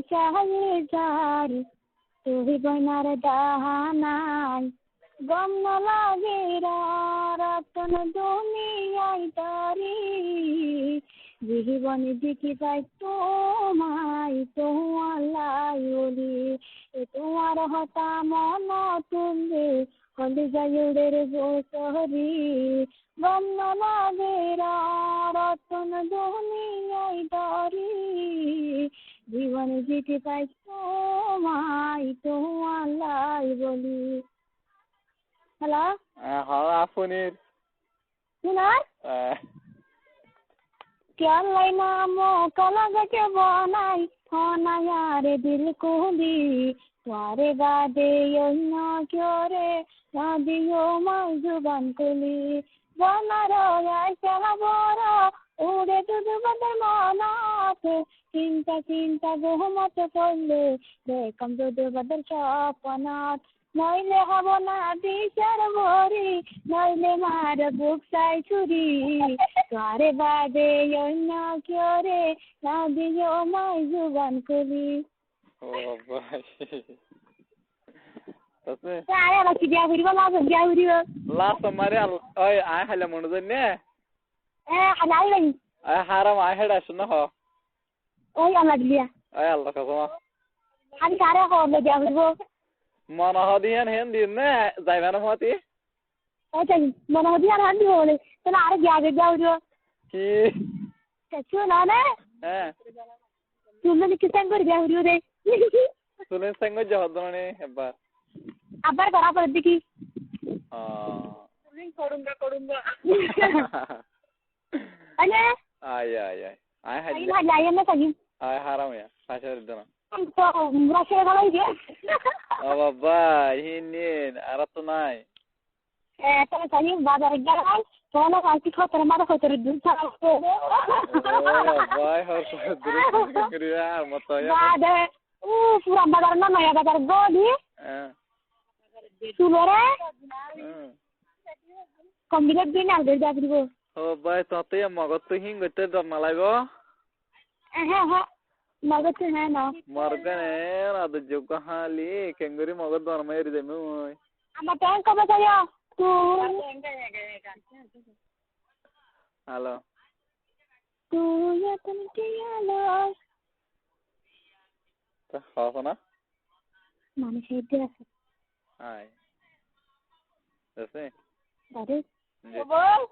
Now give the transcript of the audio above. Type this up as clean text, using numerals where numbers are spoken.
চাহে যার তুই বইনার দাহানাই গম ন লাগে রতন দুনিয়ায় তারি জীবনে দিকে পাই তোমায় তোমালাই বলি তোমার হতা মন তুললে হলে যাইউরের বসরি গম ন লাগে রতন দুনিয়ায় তারি জীবনে দিতে পাই তোমায় তোমালাই বলি হ্যালো হ্যাঁ আপনির শুনার কেলাই নামো কলগকে বনাই ফনায়ারে দিল কুলি তোরে বাদে অন্য কেরে নদিও মাই জুবান কুলি বনার আইসা বড় উড়ে দুধু বদর মনাতে চিন্তা চিন্তা বহুমত করলে দেখম দুধু বদর সপনাত নইলে হব না বিচার ভরি নইলে মার বুক চাই ছুরি তোরে বাদে অন্য কেরে না দিও মাই জুবান করি ও ভাই তাতে আরে আমার কি বিয়া করিব লাভ বিয়া করিব লাস্ট মারে ওই আয় খাইলে মনে জানি হালাই নাই আয় হারাম আয় হেডা শুনো হ ওই আমার বিয়া আয় আল্লাহ কসমা আমি কারে হবে বিয়া করিব মন হদিয়ান হেন দিন নে যাইবানা মতি ওই মনে হদি আর হান্দি বলে তাহলে আরে বিয়া করিব কি কিছু না না হ্যাঁ তুমি কি সাং করে বিয়া করিব রে শুনে সঙ্গ জহদনে হেবা আবার করা পড়ে দেখি তুমি করুঙ্গা আরে আয় আয় আয় আয় আই হাই না যাই না থাকি আয় হারাম ইয়া পাশে দিনা তো রাশে গলাই দিয়ে ও বাবা হিনিন আর তো নাই তাহলে থাকি বাজারে গেলাম তোলা কালকে খতর মারা খতর দুধ ছাড়া ও ভাই হর দুরুদ করিয়া মত ইয়া বাদে পুরা বাজার না নয়া বাজার গলি সুলরে কম্বিলেট দিন আর দেই যাবি গো ও ভাই ততে মগত তো হিং গতে দর মালাইবো হ্যাঁ হ্যাঁ মগত হ্যাঁ না মরগনে রাদ যোগ হালি কেঙ্গুরি মগত দর মাইরি দেমু আমার ট্যাঙ্ক কবে যাইও তুই হ্যালো তুই এখন কি আলো তা খাওয়া না মানুষ হেঁটে আছে আয় আছে আরে বল